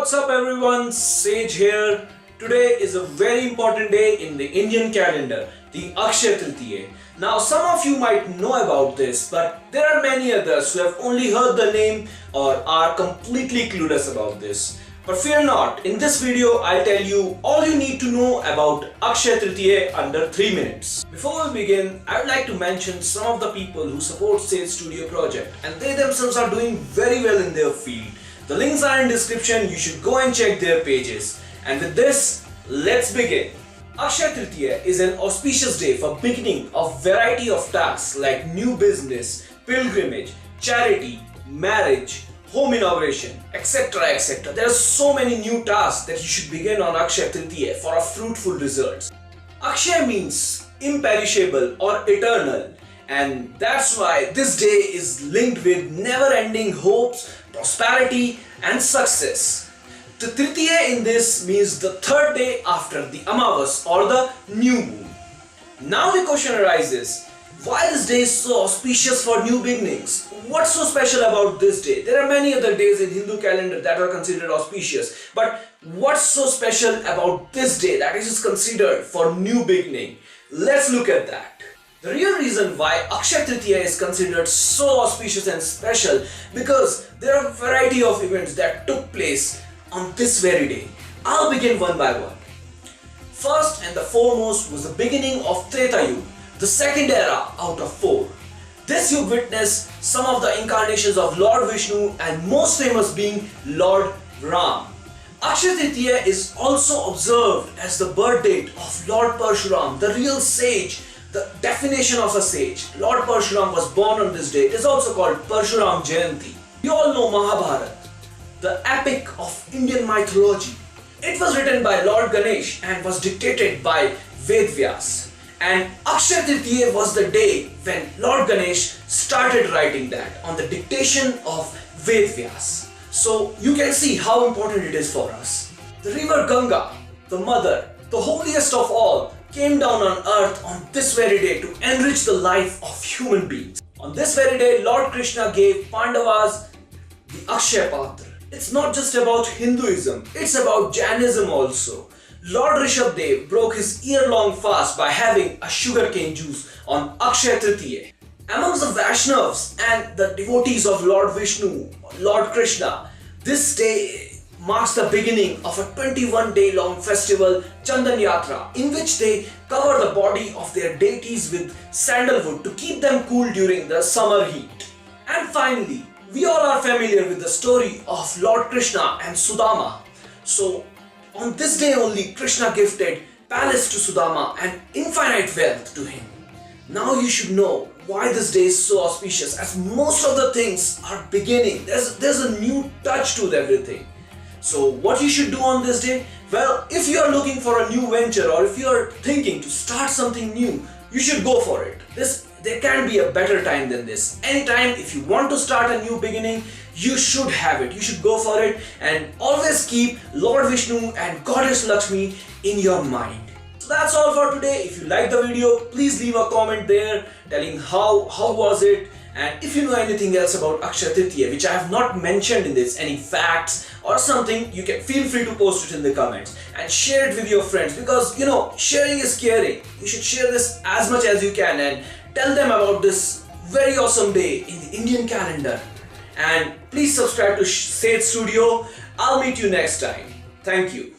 What's up everyone, Sage here. Today is a very important day in the Indian calendar, the Akshaya Tritiya. Now some of you might know about this, but there are many others who have only heard the name or are completely clueless about this. But fear not, in this video I'll tell you all you need to know about Akshaya Tritiya under 3 minutes. Before we begin, I would like to mention some of the people who support Sage Studio project and they themselves are doing very well in their field. The links are in description, you should go and check their pages. And with this, let's begin. Akshaya Tritiya is an auspicious day for beginning of variety of tasks like new business, pilgrimage, charity, marriage, home inauguration, etc. etc. There are so many new tasks that you should begin on Akshaya Tritiya for a fruitful results. Akshaya means imperishable or eternal, and that's why this day is linked with never-ending hopes, prosperity and success. The Tritiya in this means the third day after the Amavas or the new moon. Now the question arises, why this day is so auspicious for new beginnings? What's so special about this day? There are many other days in Hindu calendar that are considered auspicious, but what's so special about this day that is considered for new beginning? Let's look at that. The real reason why Akshaya Tritiya is considered so auspicious and special because there are a variety of events that took place on this very day. I'll begin one by one. First and the foremost was the beginning of Treta Yuga, the second era out of 4. This Yuga witnessed some of the incarnations of Lord Vishnu and most famous being Lord Ram. Akshaya Tritiya is also observed as the birth date of Lord Parshuram, the real sage, the definition of a sage. Lord Parshuram was born on this day. It is also called Parshuram Jayanti. You all know Mahabharata, the epic of Indian mythology. It was written by Lord Ganesh and was dictated by Vedvyas. And Akshaya Tritiya was the day when Lord Ganesh started writing that on the dictation of Vedvyas. So you can see how important it is for us. The river Ganga, the mother, the holiest of all, came down on earth on this very day to enrich the life of human beings. On this very day, Lord Krishna gave Pandavas the Akshaya Patra. It's not just about Hinduism, it's about Jainism also. Lord Rishabdev broke his year-long fast by having a sugarcane juice on Akshaya Tritiya. Amongst the Vaishnavas and the devotees of Lord Vishnu, Lord Krishna, this day marks the beginning of a 21-day-long festival, Chandan Yatra, in which they cover the body of their deities with sandalwood to keep them cool during the summer heat. And finally, we all are familiar with the story of Lord Krishna and Sudama. So, on this day only, Krishna gifted palace to Sudama and infinite wealth to him. Now you should know why this day is so auspicious, as most of the things are beginning. There's a new touch to everything. So what you should do on this day? Well, if you are looking for a new venture or if you are thinking to start something new, you should go for it. There can't be a better time than this. Anytime if you want to start a new beginning, you should have it. You should go for it and always keep Lord Vishnu and Goddess Lakshmi in your mind. So that's all for today. If you like the video, please leave a comment there telling how was it, and if you know anything else about Akshaya Tritiya which I have not mentioned in this, any facts or something, you can feel free to post it in the comments and share it with your friends, because you know, sharing is caring. You should share this as much as you can and tell them about this very awesome day in the Indian calendar. And please subscribe to Sage Studio. I'll meet you next time. Thank you.